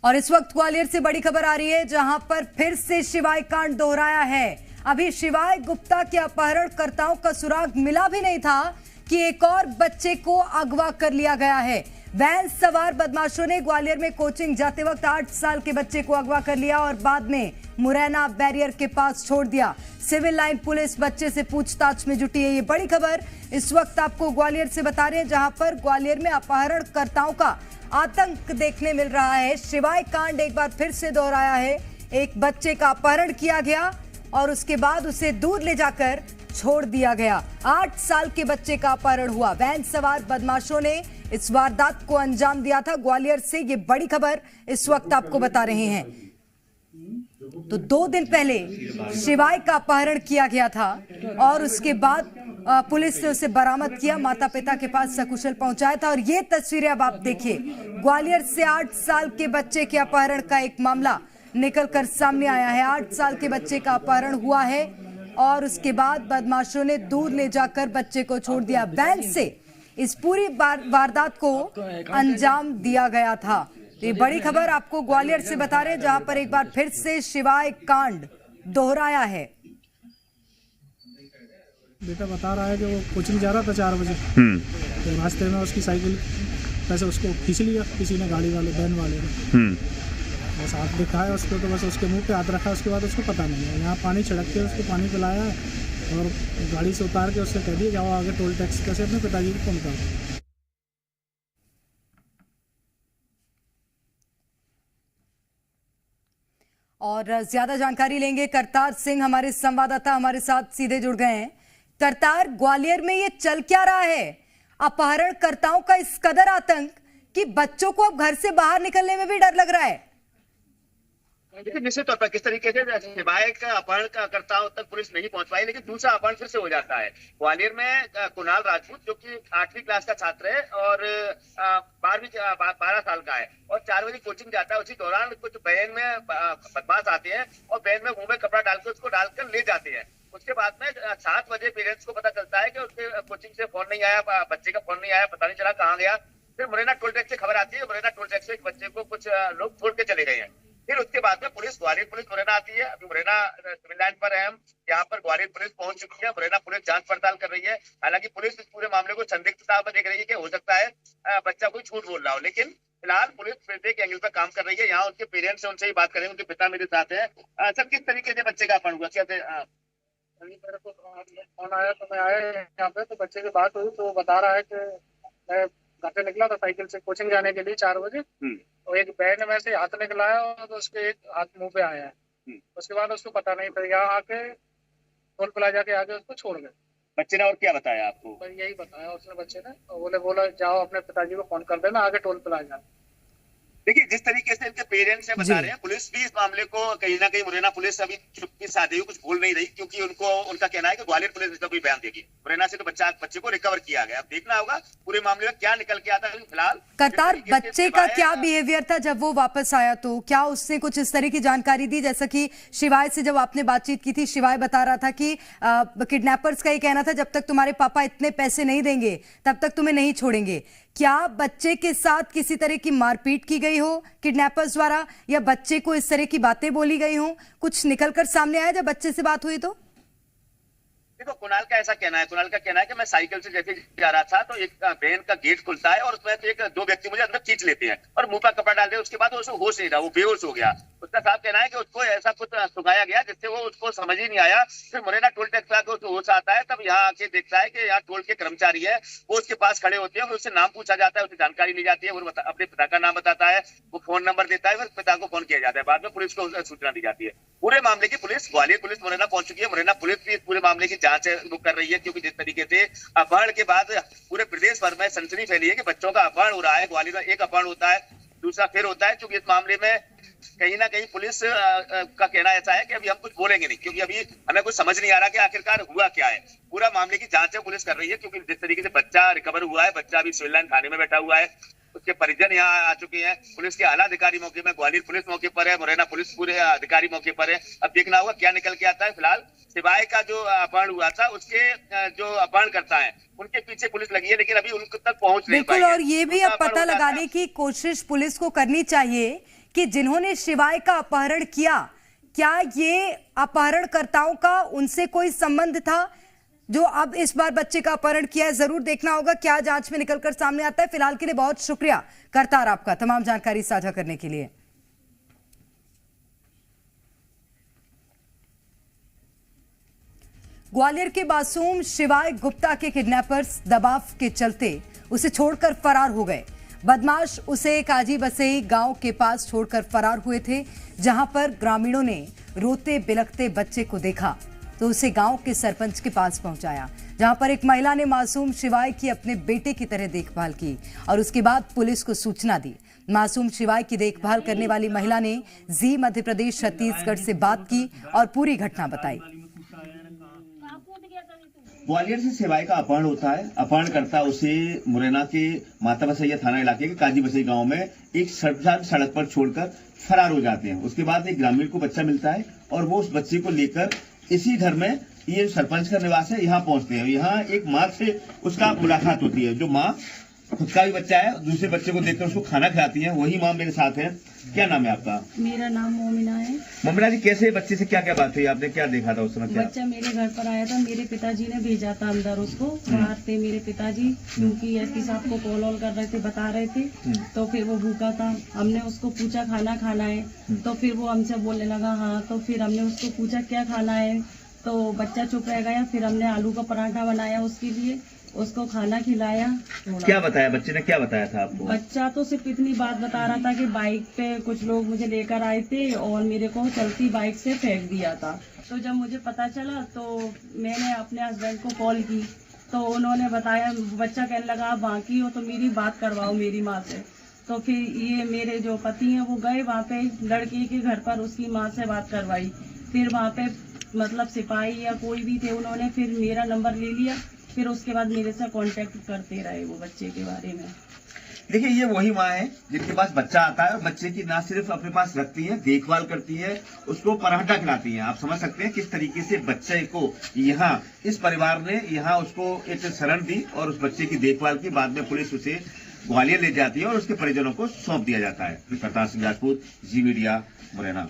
और इस वक्त ग्वालियर से बड़ी खबर आ रही है, जहां पर फिर से शिवाय कांड दोहराया है। अभी शिवाय गुप्ता के अपहरणकर्ताओं का सुराग मिला भी नहीं था कि एक और बच्चे को अगवा कर लिया गया है। वैन सवार बदमाशों ने ग्वालियर में कोचिंग जाते वक्त 8 साल के बच्चे को अगवा कर लिया और बाद में मुरैना बैरियर के पास छोड़ दिया। सिविल लाइन पुलिस बच्चे से पूछताछ में जुटी है। ये बड़ी खबर इस वक्त आपको ग्वालियर से बता रहे हैं, जहां पर ग्वालियर में अपहरणकर्ताओं का आतंक देखने मिल रहा है। शिवाय कांड एक बार फिर से दोहराया है। एक बच्चे का अपहरण किया गया और उसके बाद उसे दूर ले जाकर छोड़ दिया गया। 8 साल के बच्चे का अपहरण हुआ। वैन सवार बदमाशों ने इस वारदात को अंजाम दिया था। ग्वालियर से ये बड़ी खबर इस वक्त आपको बता रहे हैं। तो 2 दिन पहले शिवाय का अपहरण किया गया था और उसके बाद पुलिस ने उसे बरामद किया, माता पिता के पास सकुशल पहुंचाया था। और ये तस्वीरें अब आप देखिए, ग्वालियर से 8 साल के बच्चे के अपहरण का एक मामला निकलकर सामने आया है। 8 साल के बच्चे का अपहरण हुआ है और उसके बाद बदमाशों ने दूर ले जाकर बच्चे को छोड़ दिया। वैन से इस पूरी वारदात को अंजाम दिया गया था। ये बड़ी खबर आपको ग्वालियर से बता रहे हैं, जहां पर एक बार फिर से शिवाय कांड दोहराया है। बेटा बता रहा है कि वो कोचिंग जा रहा था 4 बजे, तो रास्ते में उसकी साइकिल पैसे उसको खींच लिया किसी ने, गाड़ी वाले वैन वाले ने। बस हाथ दिखाया उसको, तो बस उसके मुंह पे हाथ रखा। उसके बाद उसको पता नहीं है, यहाँ पानी छिड़क के उसको पानी पिलाया और गाड़ी से उतार के उससे कह दिया जाओ आगे टोल टैक्स कैसे अपने पिताजी को फोन करो। और ज्यादा जानकारी लेंगे, करतार सिंह हमारे संवाददाता हमारे साथ सीधे जुड़ गए हैं। करतार, ग्वालियर में ये चल क्या रहा है? अपहरणकर्ताओं का इस कदर आतंक कि बच्चों को अब घर से बाहर निकलने में भी डर लग रहा है। देखिए, निश्चित तौर पर किस तरीके से शिवाय का अपहरणकर्ताओं तक पुलिस नहीं पहुंच पाई, लेकिन दूसरा अपहरण फिर से हो जाता है। ग्वालियर में कुणाल राजपूत, जो कि 8वीं क्लास का छात्र है और 12 साल का है और 4 बजे कोचिंग जाता है। उसी दौरान कुछ वैन में बदमाश आते हैं और वैन में मुंह में कपड़ा डालकर उसको डालकर ले जाते हैं। उसके बाद में 7 बजे पेरेंट्स को पता चलता है कि उसके कोचिंग से फोन नहीं आया, बच्चे का फोन नहीं आया, पता नहीं चला कहाँ गया। फिर मुरैना टोल टैक्स से खबर आती है, मुरैना टोल टैक्स से एक बच्चे को कुछ लोग छोड़ के चले गए हैं। फिर उसके बाद में पुलिस, ग्वालियर पुलिस मुरैना आती है। अभी मुरैना सिविल लाइन पर है हम, यहाँ पर ग्वालियर पुलिस पहुंच चुकी है। मुरैना पुलिस जांच पड़ताल कर रही है। हालांकि पुलिस इस पूरे मामले को संदिग्धता में देख रही है कि हो सकता है बच्चा कोई झूठ बोल रहा हो, लेकिन फिलहाल पुलिस फिर एक एंगल पर काम कर रही है। यहाँ उनके पेरेंट्स से उनसे ही बात करेंगे। उनके पिता मेरे साथ है। सर, किस तरीके से बच्चे का अपहरण हुआ? क्या मेरे को फोन आया तो मैं आया यहाँ पे, तो बच्चे की बात हुई तो वो बता रहा है कि मैं घर से निकला था साइकिल से कोचिंग जाने के लिए 4 बजे, तो एक बैग में से हाथ निकलाया और तो उसके एक हाथ मुंह पे आया है। उसके बाद उसको पता नहीं, फिर यहाँ आके टोल प्लाजा के आगे उसको छोड़ गए। बच्चे ने और क्या बताया आपको? पर यही बताया उसने बच्चे ने, तो बोला जाओ अपने पिताजी को फोन कर देना आगे टोल प्लाजा। देखिए, जिस तरीके से इनके पेरेंट्स से बता रहे हैं, पुलिस भी इस मामले को कहीं ना कहीं, मुरैना पुलिस अभी चुप्पी साधे हुए कुछ बोल नहीं रही, क्योंकि उनका कहना है कि ग्वालियर पुलिस इसका कोई बयान देगी। मुरैना से तो बच्चे को रिकवर किया गया। अब देखना होगा पूरे मामले में क्या निकल के आता है। फिलहाल करतार, बच्चे का क्या बिहेवियर था जब वो वापस आया? तो क्या उसने कुछ इस तरह की जानकारी दी? जैसा कि शिवाय से जब आपने बातचीत की थी, शिवाय बता रहा था कि किडनैपर्स का ये कहना था जब तक तुम्हारे पापा इतने पैसे नहीं देंगे तब तक तुम्हें नहीं छोड़ेंगे। क्या बच्चे के साथ किसी तरह की मारपीट की गई हो किडनैपर्स द्वारा, या बच्चे को इस तरह की बातें बोली गई हो? कुछ निकलकर सामने आया जब बच्चे से बात हुई? तो देखो, कुणाल का ऐसा कहना है, कुणाल का कहना है कि मैं साइकिल से जैसे जा रहा था तो एक वैन का गेट खुलता है और उसमें से 2 व्यक्ति मुझे अंदर खींच लेते हैं और मुंह पर कपड़ा डाल दे। उसके बाद उसको होश नहीं रहा, वो बेहोश हो गया। उसका साफ कहना है कि उसको ऐसा कुछ सुगाया गया जिससे वो उसको समझ ही नहीं आया। फिर मुरैना टोल टैक्स आके उसको होश आता है, तब यहाँ आके देखता है कि यहाँ टोल के कर्मचारी है, वो उसके पास खड़े होते हैं। फिर उससे नाम पूछा जाता है, उससे जानकारी ली जाती है। वो अपने पिता का नाम बताता है, वो फोन नंबर देता है, फिर पिता को फोन किया जाता है। बाद में पुलिस को सूचना दी जाती है। पूरे मामले की पुलिस, ग्वालियर पुलिस मुरैना पहुंच चुकी है। मुरैना पुलिस भी इस पूरे मामले की जांच कर रही है, क्योंकि जिस तरीके से अपहरण के बाद पूरे प्रदेश भर में सनसनी फैली है कि बच्चों का अपहरण हो रहा है। ग्वालियर में एक अपहरण होता है, दूसरा फिर होता है। क्योंकि इस मामले में कहीं ना कहीं पुलिस का कहना ऐसा है कि अभी हम कुछ बोलेंगे नहीं, क्योंकि अभी हमें कुछ समझ नहीं आ रहा कि आखिरकार हुआ क्या है। पूरा मामले की जांच है पुलिस कर रही है, क्योंकि जिस तरीके से बच्चा रिकवर हुआ है, बच्चा अभी सिविल लाइन थाने में बैठा हुआ है, उसके परिजन यहाँ आ चुके हैं। पुलिस के आला अधिकारी मौके में, ग्वालियर पुलिस मौके पर है, मुरैना पुलिस पूरे अधिकारी मौके पर है। अब देखना होगा क्या निकल के आता है। फिलहाल शिवाय का जो अपहरण हुआ था, उसके जो अपहरण करता है उनके पीछे पुलिस लगी है, लेकिन अभी उन तक पहुंच नहीं पाई है। बिल्कुल, और ये भी अब पता लगाने की कोशिश पुलिस को करनी चाहिए कि जिन्होंने शिवाय का अपहरण किया, क्या ये अपहरणकर्ताओं का उनसे कोई संबंध था जो अब इस बार बच्चे का अपहरण किया है? जरूर देखना होगा क्या जांच में निकलकर सामने आता है। फिलहाल के लिए बहुत शुक्रिया करतार आपका तमाम जानकारी साझा करने के लिए। ग्वालियर के मासूम शिवाय गुप्ता के किडनैपर्स दबाव के चलते उसे छोड़कर फरार हो गए। बदमाश उसे काजी बसई गांव के पास छोड़कर फरार हुए थे, जहां पर ग्रामीणों ने रोते बिलखते बच्चे को देखा तो उसे गांव के सरपंच के पास पहुंचाया, जहां पर एक महिला ने मासूम शिवाय की अपने बेटे की तरह देखभाल की और उसके बाद पुलिस को सूचना दी। मासूम शिवाय की देखभाल करने वाली महिला ने जी मध्य प्रदेश छत्तीसगढ़ से बात की और पूरी घटना बताई। ग्वालियर से शिवाय का अपहरण होता है। अपहरणकर्ता उसे मुरैना के माता बसैया थाना इलाके के काजी बसई गांव में एक सड़क पर छोड़कर फरार हो जाते हैं। उसके बाद एक ग्रामीण को बच्चा मिलता है और वो उस बच्चे को लेकर इसी घर में, ये सरपंच का निवास है, यहाँ पहुंचते हैं। यहाँ एक माँ से उसका मुलाकात होती है, जो माँ खुद का भी बच्चा है, दूसरे बच्चे को देखकर उसको खाना खिलाती है। वही माँ मेरे साथ है। क्या नाम है आपका? मेरा नाम मोमिना है। मोमिना जी, कैसे बच्चे से क्या क्या बात हुई? आपने क्या देखा था उस समय? बच्चा मेरे घर पर आया था, मेरे पिताजी ने भेजा था अंदर उसको। बाहर थे मेरे पिताजी, क्योंकि एसपी साहब को कॉल ऑल कर रहे थे, बता रहे थे। तो फिर वो भूखा था, हमने उसको पूछा खाना खाना है, तो फिर वो हमसे बोलने लगा हाँ। तो फिर हमने उसको पूछा क्या खाना है, तो बच्चा चुप रह गया। फिर हमने आलू का पराठा बनाया उसके लिए, उसको खाना खिलाया। क्या बताया बच्चे ने, क्या बताया था आपको? बच्चा तो सिर्फ इतनी बात बता रहा था कि बाइक पे कुछ लोग मुझे लेकर आए थे और मेरे को चलती बाइक से फेंक दिया था। तो जब मुझे पता चला तो मैंने अपने हस्बैंड को कॉल की, तो उन्होंने बताया। बच्चा कहने लगा आप वहाँ की हो तो मेरी बात करवाओ मेरी माँ से। तो फिर ये मेरे जो पति हैं वो गए वहाँ पे लड़के के घर पर, उसकी माँ से बात करवाई। फिर वहाँ पे मतलब सिपाही या कोई भी थे, उन्होंने फिर मेरा नंबर ले लिया। फिर उसके बाद मेरे से कांटेक्ट करते रहे वो बच्चे के बारे में। देखिए, ये वही माँ है जिनके पास बच्चा आता है और बच्चे की ना सिर्फ अपने पास रखती है, देखभाल करती है, उसको पराठा खिलाती है। आप समझ सकते हैं किस तरीके से बच्चे को यहाँ इस परिवार ने यहाँ उसको एक शरण दी और उस बच्चे की देखभाल की। बाद में पुलिस उसे ग्वालियर ले जाती है और उसके परिजनों को सौंप दिया जाता है। करतार सिंह राजपूत, जी मीडिया, मुरैना।